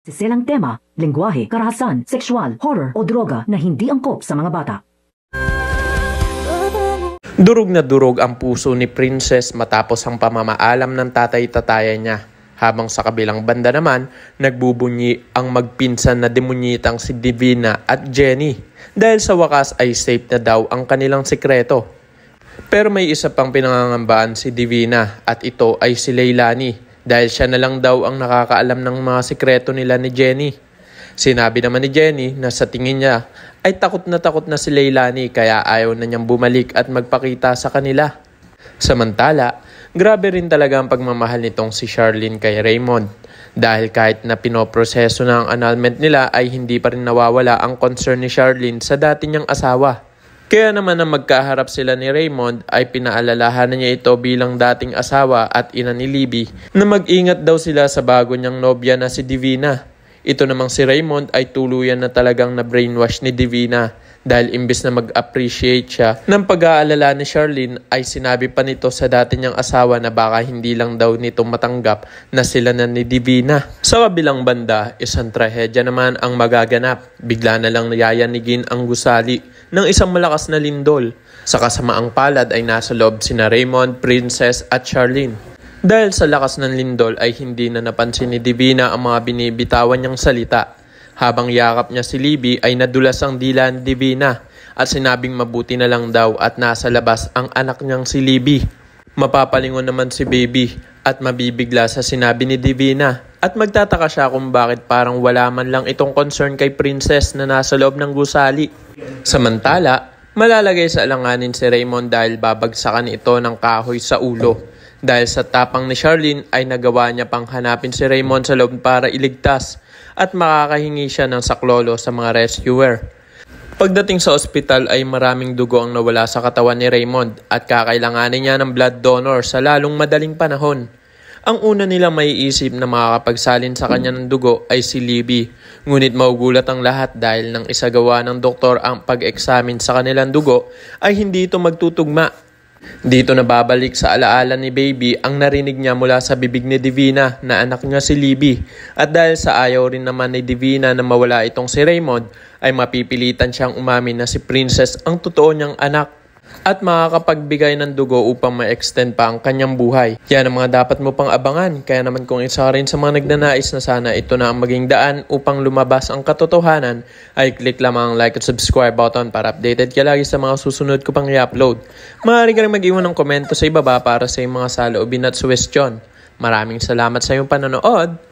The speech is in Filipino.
Siselang tema, lengguwahe, karahasan, sexual, horror o droga na hindi angkop sa mga bata. Durog na durog ang puso ni Princess matapos ang pamamaalam ng tatay-tataya niya. Habang sa kabilang banda naman, nagbubunyi ang magpinsan na demonyitang si Divina at Jenny dahil sa wakas ay safe na daw ang kanilang sikreto. Pero may isa pang pinangangambaan si Divina at ito ay si Leilani dahil siya na lang daw ang nakakaalam ng mga sikreto nila ni Jenny. Sinabi naman ni Jenny na sa tingin niya ay takot na si Leilani kaya ayaw na niyang bumalik at magpakita sa kanila. Samantala, grabe rin talaga ang pagmamahal nitong si Charlene kay Raymond dahil kahit na pinoproseso na ang annulment nila ay hindi pa rin nawawala ang concern ni Charlene sa dati niyang asawa. Kaya naman na magkaharap sila ni Raymond ay pinaalalahanan niya ito bilang dating asawa at ina ni Libby na mag-ingat daw sila sa bago niyang nobya na si Divina. Ito namang si Raymond ay tuluyan na talagang na-brainwash ni Divina dahil imbes na mag-appreciate siya ng pag-aalala ni Charlene ay sinabi pa nito sa dati niyang asawa na baka hindi lang daw nito matanggap na sila na ni Divina. Sa kabilang banda, isang trahedya naman ang magaganap. Bigla na lang yayanigin ang gusali ng isang malakas na lindol. Sa kasamaang palad ay nasa loob sina Raymond, Princess at Charlene. Dahil sa lakas ng lindol ay hindi na napansin ni Divina ang mga binibitawan niyang salita. Habang yakap niya si Libby ay nadulas ang dila ni Divina at sinabing mabuti na lang daw at nasa labas ang anak niyang si Libby. Mapapalingon naman si Baby at mabibigla sa sinabi ni Divina at magtataka siya kung bakit parang wala man lang itong concern kay Princess na nasa loob ng gusali. Samantala, malalagay sa alanganin si Raymond dahil babagsakan ito ng kahoy sa ulo. Dahil sa tapang ni Charlene ay nagawa niya pang hanapin si Raymond sa loob para iligtas at makakahingi siya ng saklolo sa mga rescuer. Pagdating sa ospital ay maraming dugo ang nawala sa katawan ni Raymond at kakailanganin niya ng blood donor sa lalong madaling panahon. Ang una nilang maiisip na makakapagsalin sa kanya ng dugo ay si Libby. Ngunit maugulat ang lahat dahil nang isagawa ng doktor ang pag-examine sa kanilang dugo ay hindi ito magtutugma. Dito na babalik sa alaala ni Baby ang narinig niya mula sa bibig ni Divina na anak niya si Libby. At dahil sa ayaw rin naman ni Divina na mawala itong si Raymond, ay mapipilitan siyang umamin na si Princess ang totoo niyang anak at makakapagbigay ng dugo upang ma-extend pa ang kanyang buhay. Yan ang mga dapat mo pang abangan. Kaya naman kung isa rin sa mga nagnanais na sana ito na ang maging daan upang lumabas ang katotohanan, ay click lamang ang like at subscribe button para updated ka lagi sa mga susunod ko pang i-upload. Maaari ka rin mag-iwan ng komento sa ibaba para sa iyong mga saloobin at suwestyon. Maraming salamat sa iyong panonood.